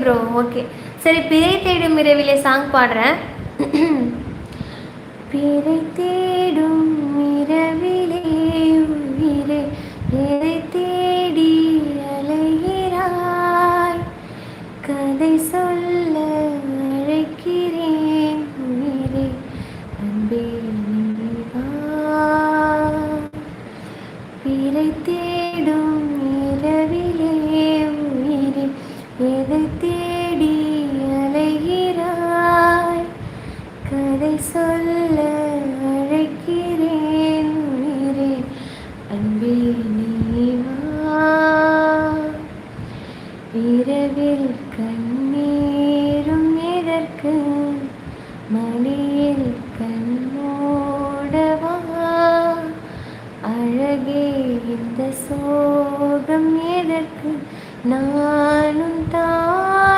Bro. Okay. சரி, பிறை தேடும் இரவிலே சாங் பாடுறேன். பிறை தேடும் இரவிலே உயிரே எதை தேடி அலைகிறாய், கதை சொல்ல அழைக்கிறேன் உயிரே அன்பே நீ வா. பிறை தேடும் இரவிலே உயிரே எதை தேடி அலைகிறாய், கதை சொல்ல